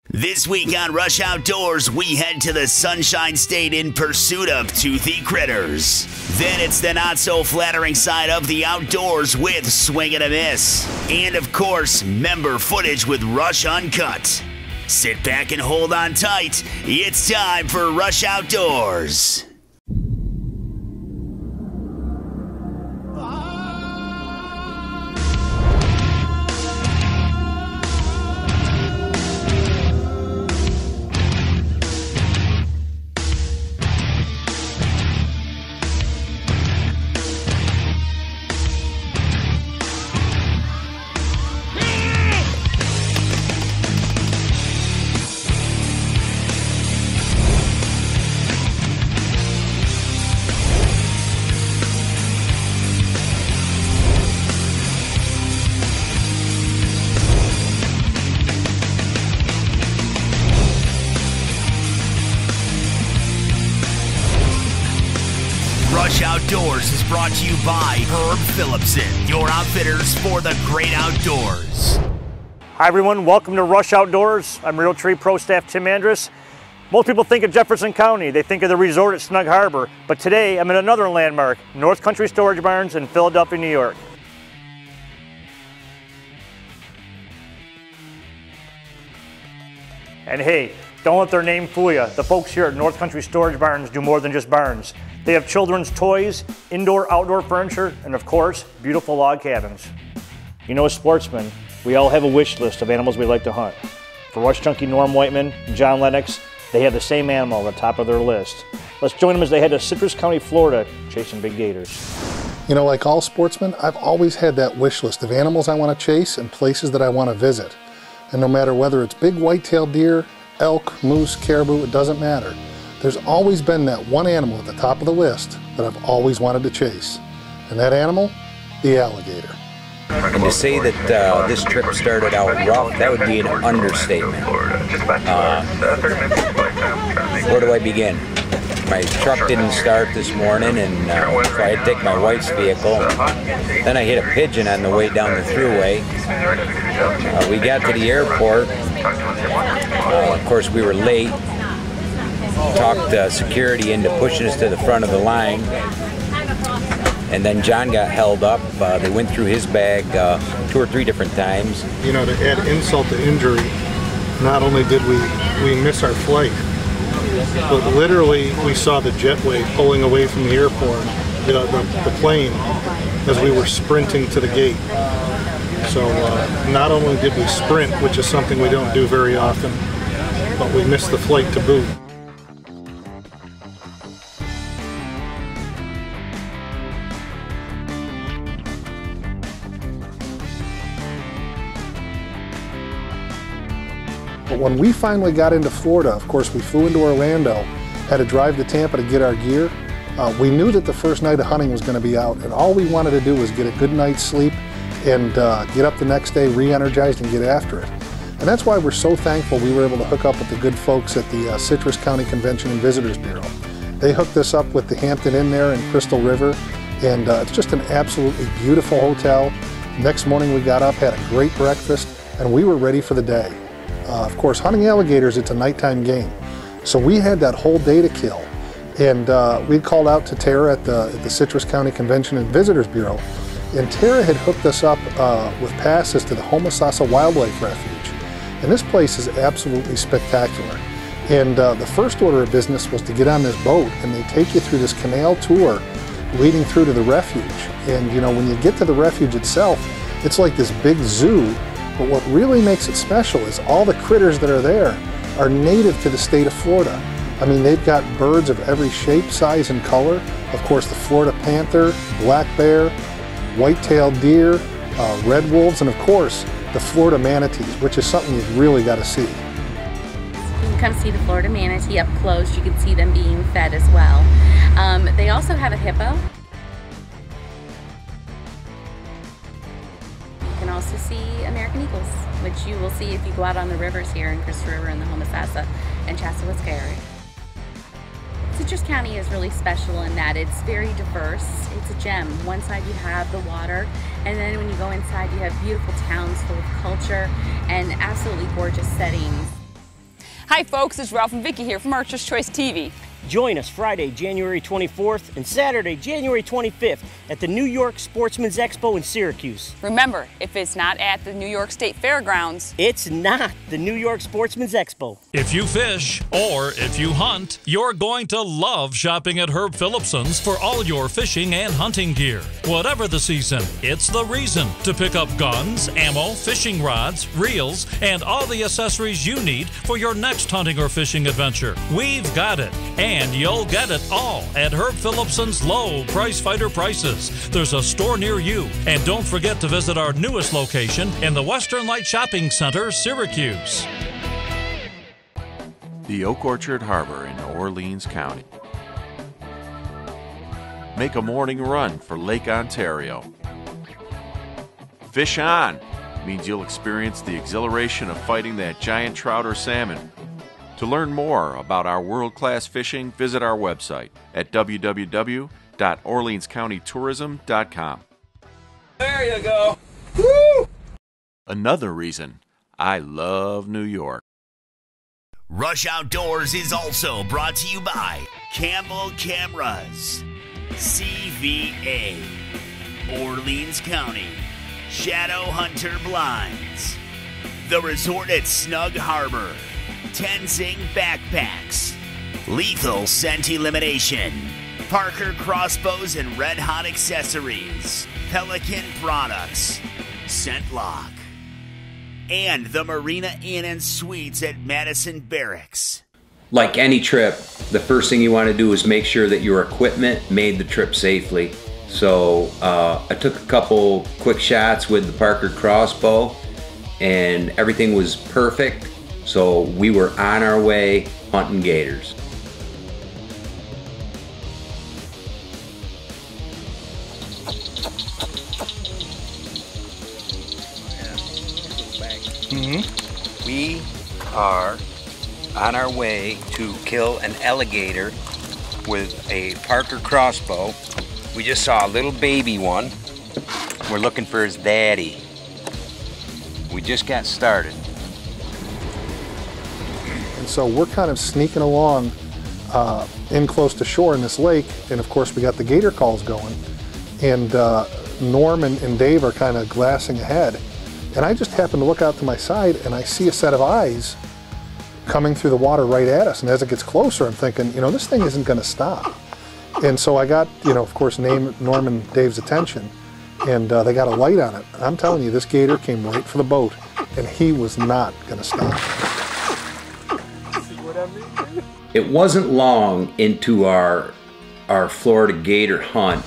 This week on Rush Outdoors, we head to the Sunshine State in pursuit of toothy critters. Then it's the not-so-flattering side of the outdoors with Swing and a Miss. And, of course, member footage with Rush Uncut. Sit back and hold on tight. It's time for Rush Outdoors. Rush Outdoors is brought to you by Philipson, your outfitters for the great outdoors. Hi everyone, welcome to Rush Outdoors. I'm Realtree Pro Staff Tim Andrus. Most people think of Jefferson County, they think of the resort at Snug Harbor, but today I'm at another landmark, North Country Storage Barns in Philadelphia, New York. And hey, don't let their name fool you. The folks here at North Country Storage Barns do more than just barns. They have children's toys, indoor, outdoor furniture, and of course, beautiful log cabins. You know, as sportsmen, we all have a wish list of animals we like to hunt. For Rush Junkie Norm Whiteman and John Lennox, they have the same animal at the top of their list. Let's join them as they head to Citrus County, Florida, chasing big gators. You know, like all sportsmen, I've always had that wish list of animals I want to chase and places that I want to visit. And no matter whether it's big white-tailed deer, elk, moose, caribou, it doesn't matter. There's always been that one animal at the top of the list that I've always wanted to chase. And that animal? The alligator. And to say that this trip started out rough, that would be an understatement. Where do I begin? My truck didn't start this morning, and so I had to take my wife's vehicle. Then I hit a pigeon on the way down the thruway. We got to the airport. Of course, we were late. Talked security into pushing us to the front of the line. And then John got held up. They went through his bag 2 or 3 different times. You know, to add insult to injury, not only did we miss our flight, but literally we saw the jetway pulling away from the airport, the plane, as we were sprinting to the gate. So not only did we sprint, which is something we don't do very often, but we missed the flight to boot. But when we finally got into Florida, of course, we flew into Orlando, had to drive to Tampa to get our gear. We knew that the first night of hunting was going to be out, and all we wanted to do was get a good night's sleep and get up the next day re-energized and get after it. And that's why we're so thankful we were able to hook up with the good folks at the Citrus County Convention and Visitors Bureau. They hooked us up with the Hampton Inn there in Crystal River, and it's just an absolutely beautiful hotel. Next morning we got up, had a great breakfast, and we were ready for the day. Of course, hunting alligators, it's a nighttime game. So we had that whole day to kill. And we called out to Tara at the Citrus County Convention and Visitors Bureau. And Tara had hooked us up with passes to the Homosassa Wildlife Refuge. And this place is absolutely spectacular. And the first order of business was to get on this boat, and they take you through this canal tour leading through to the refuge. And you know, when you get to the refuge itself, it's like this big zoo. But what really makes it special is all the critters that are there are native to the state of Florida. I mean, they've got birds of every shape, size, and color. Of course, the Florida panther, black bear, white-tailed deer, red wolves, and of course, the Florida manatees, which is something you've really got to see. You can come see the Florida manatee up close. You can see them being fed as well. They also have a hippo. You can also see American eagles, which you will see if you go out on the rivers here in Crystal River and the Homosassa and Chassahowiska area. Citrus County is really special in that it's very diverse. It's a gem. One side you have the water, and then when you go inside you have beautiful towns full of culture and absolutely gorgeous settings. Hi folks, it's Ralph and Vicki here from Archer's Choice TV. Join us Friday, January 24th and Saturday, January 25th at the New York Sportsman's Expo in Syracuse. Remember, if it's not at the New York State Fairgrounds, it's not the New York Sportsman's Expo. If you fish or if you hunt, you're going to love shopping at Herb Philipson's for all your fishing and hunting gear. Whatever the season, it's the reason to pick up guns, ammo, fishing rods, reels, and all the accessories you need for your next hunting or fishing adventure. We've got it. And you'll get it all at Herb Philipson's low price fighter prices. There's a store near you. And don't forget to visit our newest location in the Western Light Shopping Center, Syracuse. The Oak Orchard Harbor in Orleans County. Make a morning run for Lake Ontario. Fish on means you'll experience the exhilaration of fighting that giant trout or salmon. To learn more about our world-class fishing, visit our website at www.orleanscountytourism.com. There you go. Woo! Another reason I love New York. Rush Outdoors is also brought to you by Campbell Cameras, CVA, Orleans County, Shadow Hunter Blinds, The Resort at Snug Harbor, Tenzing Backpacks, Lethal Scent Elimination, Parker Crossbows and Red Hot Accessories, Pelican Products, Scent Lock, and the Marina Inn and Suites at Madison Barracks. Like any trip, the first thing you want to do is make sure that your equipment made the trip safely. So I took a couple quick shots with the Parker crossbow and everything was perfect. So we were on our way hunting gators. We are on our way to kill an alligator with a Parker crossbow. We just saw a little baby one. We're looking for his daddy. We just got started. And so we're kind of sneaking along in close to shore in this lake, and of course we got the gator calls going, and Norm and Dave are kind of glassing ahead, and I just happen to look out to my side and I see a set of eyes coming through the water right at us, and as it gets closer I'm thinking, you know, this thing isn't going to stop. And so I got, you know, of course, Norm and Dave's attention, and they got a light on it. I'm telling you, this gator came right for the boat, and he was not going to stop. It wasn't long into our Florida gator hunt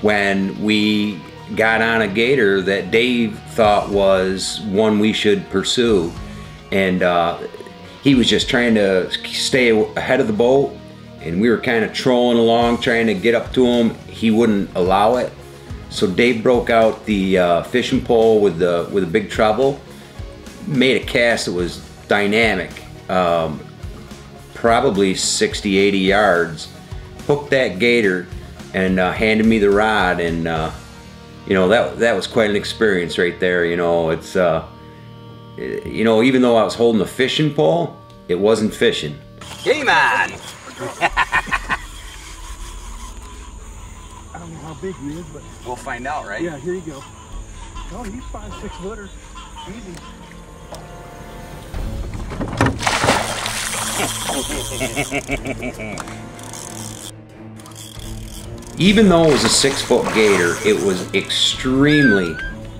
when we got on a gator that Dave thought was one we should pursue, and he was just trying to stay ahead of the boat, and we were kind of trolling along trying to get up to him. He wouldn't allow it, so Dave broke out the fishing pole with a big treble, made a cast that was dynamic. Probably 60-80 yards, hooked that gator and handed me the rod, and you know, that was quite an experience right there. You know, it's you know, even though I was holding a fishing pole, it wasn't fishing. Game on! I don't know how big he is, but We'll find out, right? yeah, here you go. Oh, he's 5-6 footer, easy. Even though it was a 6-foot gator, it was extremely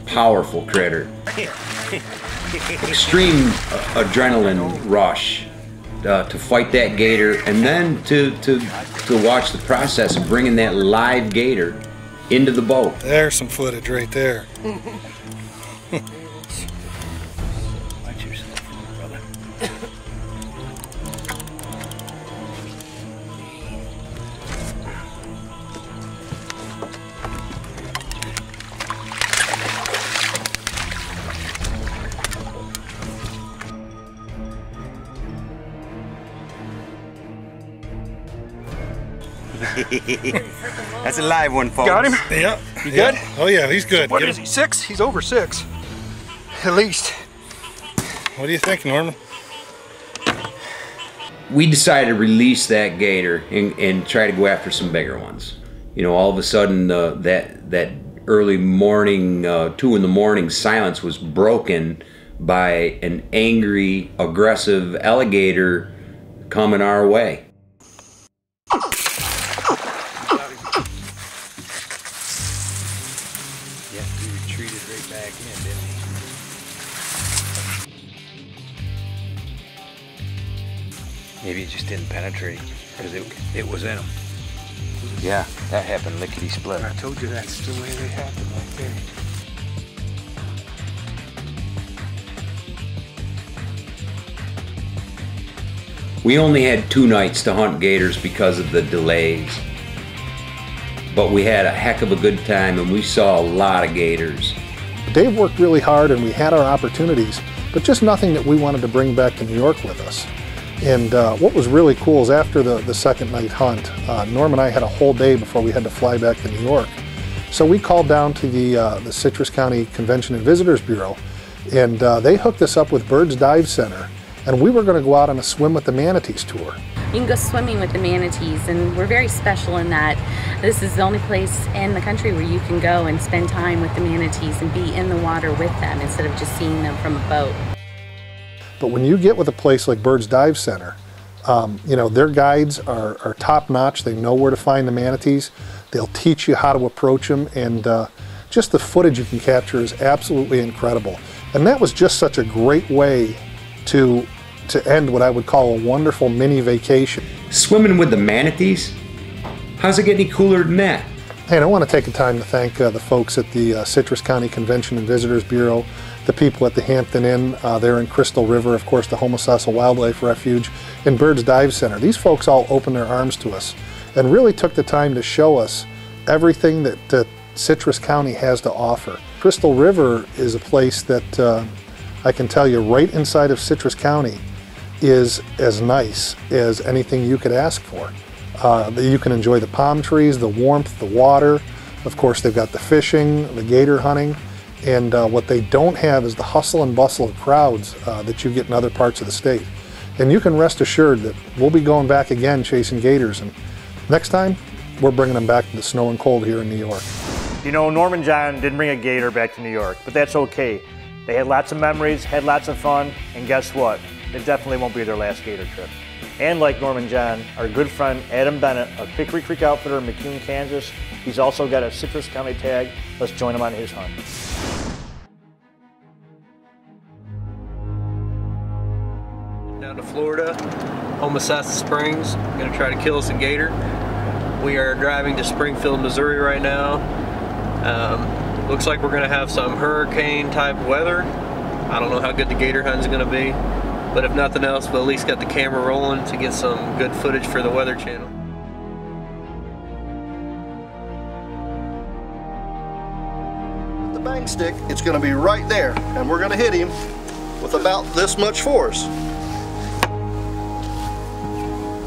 powerful critter. Extreme adrenaline rush to fight that gator, and then to watch the process of bringing that live gator into the boat. There's some footage right there. Watch yourself, brother. That's a live one, folks. Got him? Yeah. You good? Oh yeah, he's good. What is he, 6? He's over 6. At least. What do you think, Norman? we decided to release that gator and try to go after some bigger ones. You know, all of a sudden that early morning, 2 in the morning silence was broken by an angry, aggressive alligator coming our way. Yeah, he retreated right back in, didn't he? Maybe it just didn't penetrate because it was in him. Yeah, that happened lickety-split. I told you that's the way they happen right there. We only had 2 nights to hunt gators because of the delays. But we had a heck of a good time and we saw a lot of gators. Dave worked really hard and we had our opportunities, but just nothing that we wanted to bring back to New York with us. And what was really cool is after the second night hunt, Norm and I had a whole day before we had to fly back to New York. So we called down to the Citrus County Convention and Visitors Bureau, and they hooked us up with Birds Dive Center, and we were going to go out on a swim with the manatees tour. You can go swimming with the manatees, and we're very special in that this is the only place in the country where you can go and spend time with the manatees and be in the water with them instead of just seeing them from a boat. But when you get with a place like Birds Dive Center, you know, their guides are top-notch. They know where to find the manatees. They'll teach you how to approach them, and just the footage you can capture is absolutely incredible. And that was just such a great way to end what I would call a wonderful mini vacation. Swimming with the manatees? How's it get any cooler than that? Hey, and I want to take the time to thank the folks at the Citrus County Convention and Visitors Bureau, the people at the Hampton Inn there in Crystal River, of course the Homosassa Wildlife Refuge, and Birds Dive Center. These folks all opened their arms to us and really took the time to show us everything that Citrus County has to offer. Crystal River is a place that I can tell you right inside of Citrus County is as nice as anything you could ask for. You can enjoy the palm trees, the warmth, the water. Of course, they've got the fishing, the gator hunting, and what they don't have is the hustle and bustle of crowds that you get in other parts of the state. And you can rest assured that we'll be going back again chasing gators, and next time, we're bringing them back to the snow and cold here in New York. You know, Norm and John didn't bring a gator back to New York, but that's okay. They had lots of memories, had lots of fun, and guess what? It definitely won't be their last gator trip. And like Norm and John, our good friend Adam Bennett of Hickory Creek Outfitter in McKean, Kansas, he's also got a Citrus County tag. Let's join him on his hunt. Down to Florida, Homosassa Springs, gonna try to kill us a gator. We are driving to Springfield, Missouri right now. Looks like we're gonna have some hurricane type weather. I don't know how good the gator hunt is gonna be, but if nothing else, we'll at least get the camera rolling to get some good footage for the Weather Channel. The bang stick, it's gonna be right there, and we're gonna hit him with about this much force.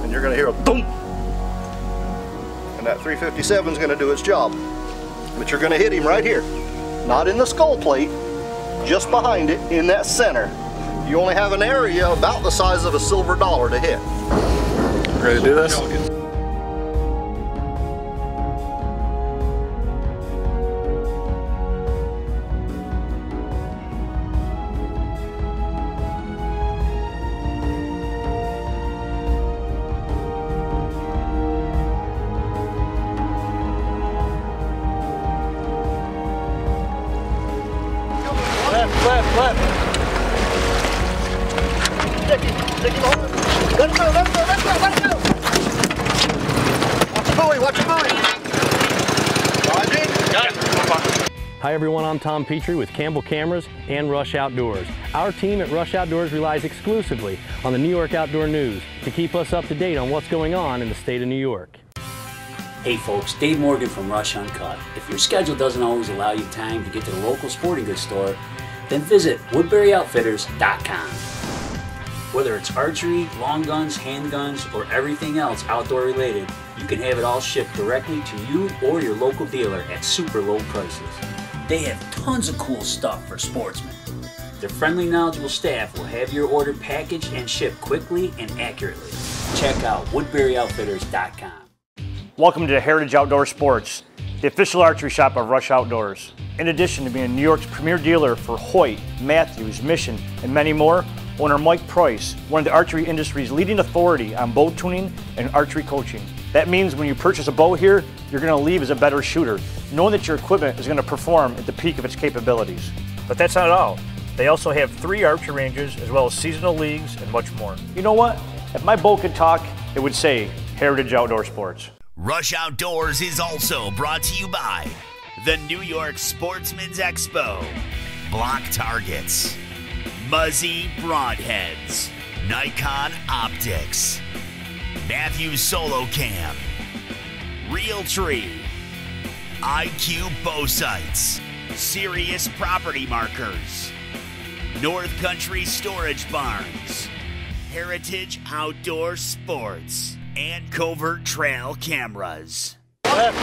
And you're gonna hear a boom. And that 357 is gonna do its job. But you're gonna hit him right here. Not in the skull plate, just behind it in that center. You only have an area about the size of a silver dollar to hit. Ready to do this? Left. Stick him hard. Let him go. Watch the buoy. Got it. Hi everyone, I'm Tom Petrie with Campbell Cameras and Rush Outdoors. Our team at Rush Outdoors relies exclusively on the New York Outdoor News to keep us up to date on what's going on in the state of New York. Hey folks, Dave Morgan from Rush Uncut. If your schedule doesn't always allow you time to get to the local sporting goods store, then visit WoodburyOutfitters.com. Whether it's archery, long guns, handguns, or everything else outdoor related, you can have it all shipped directly to you or your local dealer at super low prices. They have tons of cool stuff for sportsmen. Their friendly, knowledgeable staff will have your order packaged and shipped quickly and accurately. check out WoodburyOutfitters.com. Welcome to Heritage Outdoor Sports, the official archery shop of Rush Outdoors. In addition to being New York's premier dealer for Hoyt, Matthews, Mission, and many more, owner Mike Price, one of the archery industry's leading authority on bow tuning and archery coaching. That means when you purchase a bow here, you're going to leave as a better shooter, knowing that your equipment is going to perform at the peak of its capabilities. But that's not all. They also have 3 archery ranges, as well as seasonal leagues and much more. You know what? If my bow could talk, it would say Heritage Outdoor Sports. Rush Outdoors is also brought to you by the New York Sportsman's Expo, Block Targets, Muzzy Broadheads, Nikon Optics, Matthews Solo Cam, Realtree, IQ Bow Sights, Sirius Property Markers, North Country Storage Barns, Heritage Outdoor Sports, and Covert Trail Cameras. Left.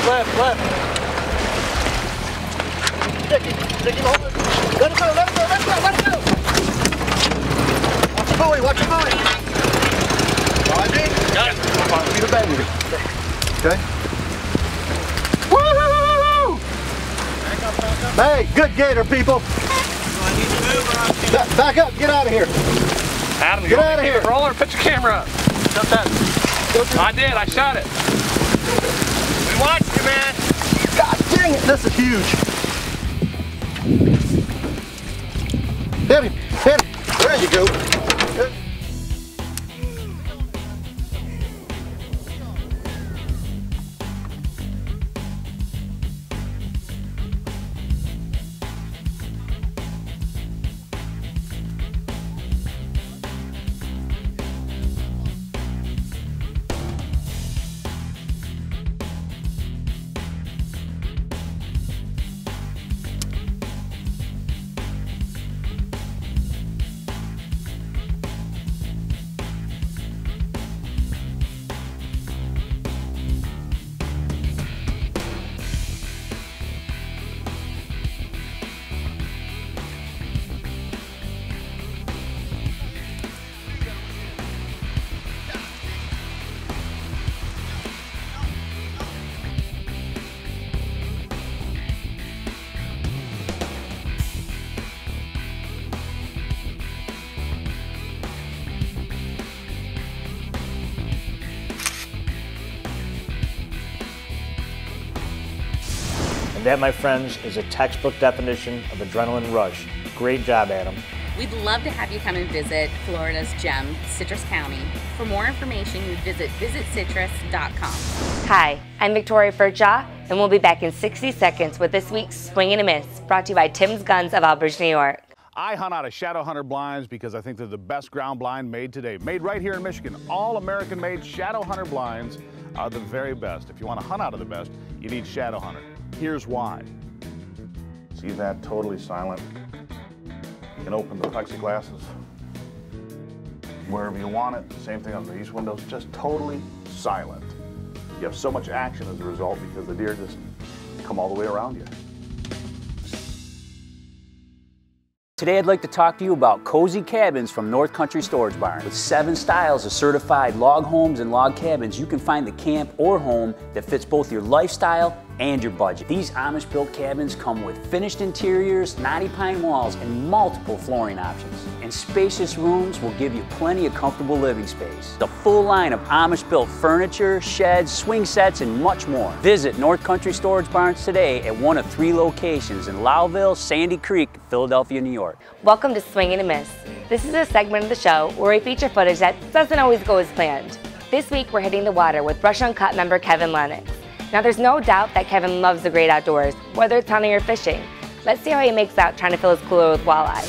Stick him over. Let it go. Watch the buoy. Roger. Got it. Feet of bend. Okay. Woo! Hey, good gator, people. Back up. Get out of here. Adam, get out of here. Roller, put your camera up. Shut that. I did. I shot it. We watched you, man. God dang it. This is huge. Hit him. There you go. And that, my friends, is a textbook definition of adrenaline rush. Great job, Adam. We'd love to have you come and visit Florida's gem, Citrus County. For more information, you visit visitcitrus.com. Hi, I'm Victoria Furchaw, and we'll be back in 60 seconds with this week's Swing and a Miss, brought to you by Tim's Guns of Albridge, New York. I hunt out of Shadow Hunter blinds because I think they're the best ground blind made today. Made right here in Michigan. All American-made Shadow Hunter blinds are the very best. If you want to hunt out of the best, you need Shadow Hunter. Here's why. See that? Totally silent. You can open the plexiglasses wherever you want it. Same thing on these windows, just totally silent. You have so much action as a result because the deer just come all the way around you. Today I'd like to talk to you about cozy cabins from North Country Storage Barn. With 7 styles of certified log homes and log cabins, you can find the camp or home that fits both your lifestyle and your budget. These Amish-built cabins come with finished interiors, knotty pine walls, and multiple flooring options. And spacious rooms will give you plenty of comfortable living space. The full line of Amish-built furniture, sheds, swing sets, and much more. Visit North Country Storage Barns today at one of 3 locations in Lowville, Sandy Creek, Philadelphia, New York. Welcome to Swing and a Miss. This is a segment of the show where we feature footage that doesn't always go as planned. This week we're hitting the water with Rush Uncut member Kevin Lennox. Now there's no doubt that Kevin loves the great outdoors, whether it's hunting or fishing. Let's see how he makes out trying to fill his cooler with walleye.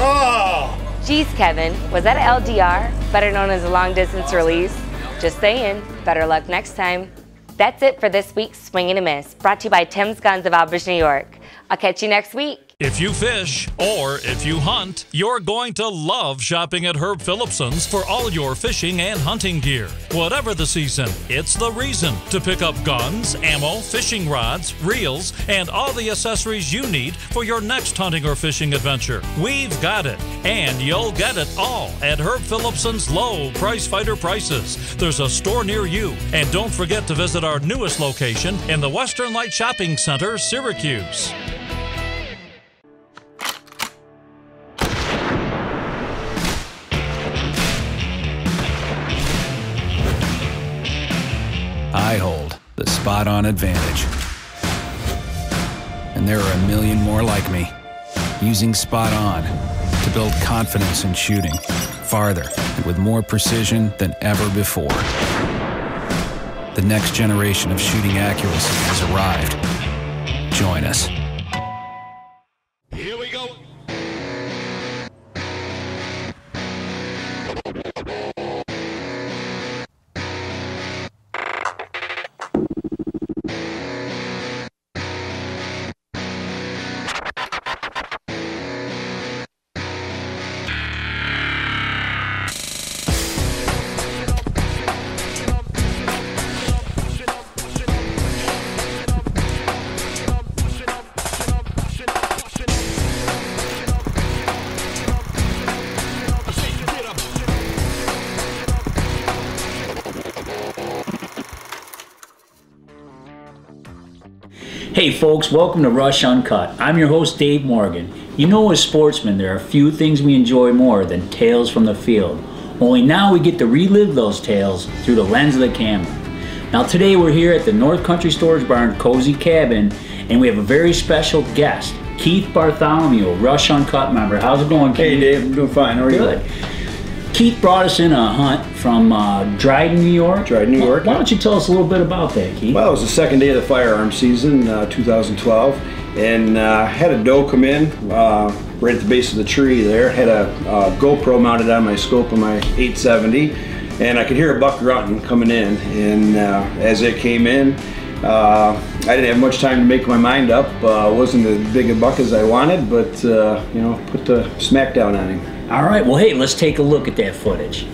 Oh! Geez, Kevin, was that an LDR, better known as a long distance release? Just saying, better luck next time. That's it for this week's Swing and a Miss, brought to you by Tim's Guns of Albridge, New York. I'll catch you next week. If you fish or if you hunt, you're going to love shopping at Herb Philipson's for all your fishing and hunting gear. Whatever the season, it's the reason to pick up guns, ammo, fishing rods, reels, and all the accessories you need for your next hunting or fishing adventure. We've got it, and you'll get it all at Herb Philipson's low price fighter prices. There's a store near you, and don't forget to visit our newest location in the Western Light Shopping Center, Syracuse. I hold the spot-on advantage. And there are a million more like me, using Spot On to build confidence in shooting, farther and with more precision than ever before. The next generation of shooting accuracy has arrived. Join us. Here we go. Hey folks, welcome to Rush Uncut. I'm your host Dave Morgan. You know, as sportsmen, there are few things we enjoy more than tales from the field. Only now we get to relive those tales through the lens of the camera. Now today we're here at the North Country Storage Barn Cozy Cabin, and we have a very special guest, Keith Bartholomew, Rush Uncut member. How's it going, Keith? Hey Dave, I'm doing fine. How are you? Good. Keith brought us in a hunt from Dryden, New York. Dryden, New York. Why don't you tell us a little bit about that, Keith? Well, it was the second day of the firearm season, 2012, and had a doe come in right at the base of the tree there. Had a GoPro mounted on my scope of my 870, and I could hear a buck grunting coming in. And as it came in, I didn't have much time to make my mind up. Wasn't as big a buck as I wanted, but you know, put the smack down on him. All right, well, hey, let's take a look at that footage.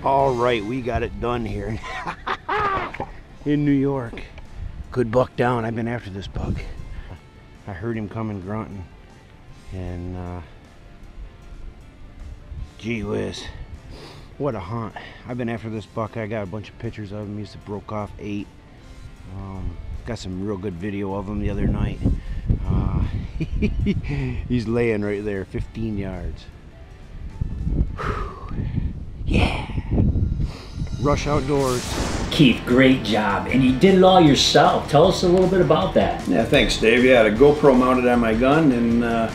All right, we got it done here in New York. Good buck down. I've been after this buck. I heard him coming grunting, and gee whiz, what a hunt. I've been after this buck. I got a bunch of pictures of him. He used to broke off 8. Got some real good video of him the other night. He's laying right there, 15 yards. Whew. Yeah. Rush Outdoors. Keith, great job. And you did it all yourself. Tell us a little bit about that. Yeah, thanks, Dave. Yeah, I had a GoPro mounted on my gun, and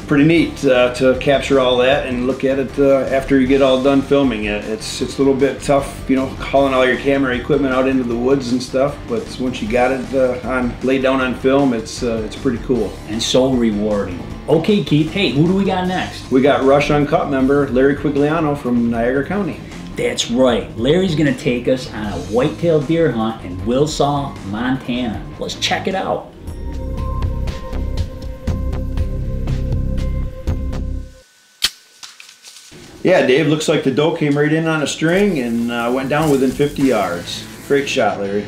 pretty neat to capture all that and look at it after you get all done filming it. It's a little bit tough, you know, hauling all your camera equipment out into the woods and stuff, but once you got it laid down on film, it's pretty cool. And so rewarding. Okay, Keith, hey, who do we got next? We got Rush Uncut member Larry Quigliano from Niagara County. That's right. Larry's going to take us on a whitetail deer hunt in Wilsaw, Montana. Let's check it out. Yeah, Dave, looks like the doe came right in on a string and went down within 50 yards. Great shot, Larry.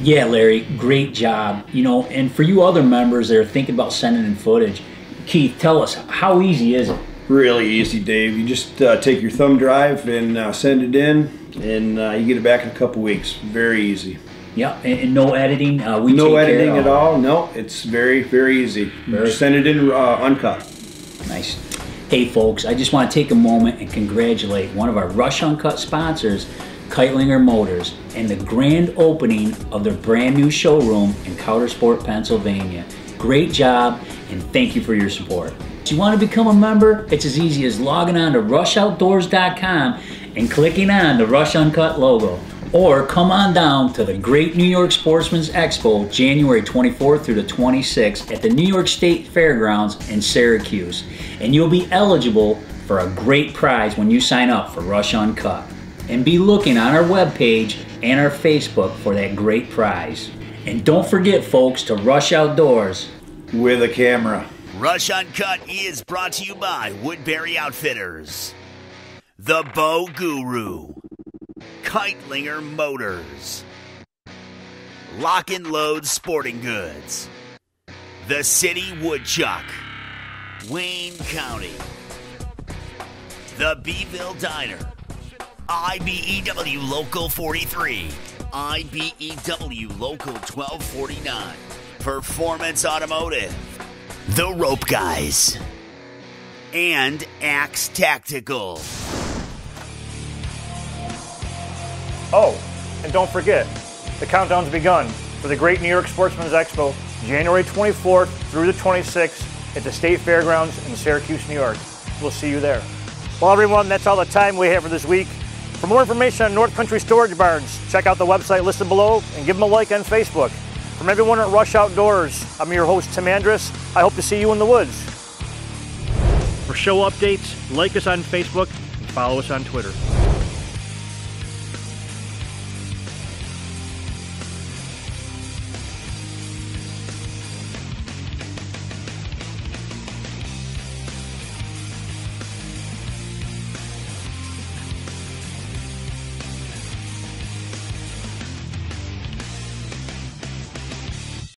Yeah, Larry, great job. You know, and for you other members that are thinking about sending in footage, Keith, tell us, how easy is it? Really easy, Dave. You just take your thumb drive and send it in, and you get it back in a couple weeks. Very easy. Yeah, and no editing? No editing at all. No, it's very, very easy. Just send it in uncut. Nice. Hey folks, I just want to take a moment and congratulate one of our Rush Uncut sponsors, Keitlinger Motors, and the grand opening of their brand new showroom in Coudersport, Pennsylvania. Great job, and thank you for your support. If you want to become a member, it's as easy as logging on to rushoutdoors.com and clicking on the Rush Uncut logo. Or come on down to the Great New York Sportsman's Expo, January 24th through the 26th at the New York State Fairgrounds in Syracuse. And you'll be eligible for a great prize when you sign up for Rush Uncut. And be looking on our webpage and our Facebook for that great prize. And don't forget, folks, to rush outdoors with a camera. Rush Uncut is brought to you by Woodbury Outfitters, The Bow Guru, Kitelinger Motors, Lock and Load Sporting Goods, The City Woodchuck, Wayne County, The Beeville Diner, IBEW Local 43, IBEW Local 1249, Performance Automotive, The Rope Guys, and Axe Tactical. Oh, and don't forget, the countdown's begun for the Great New York Sportsman's Expo, January 24th through the 26th at the State Fairgrounds in Syracuse, New York. We'll see you there. Well, everyone, that's all the time we have for this week. For more information on North Country Storage Barns, check out the website listed below and give them a like on Facebook. From everyone at Rush Outdoors, I'm your host, Tim Andrus. I hope to see you in the woods. For show updates, like us on Facebook and follow us on Twitter.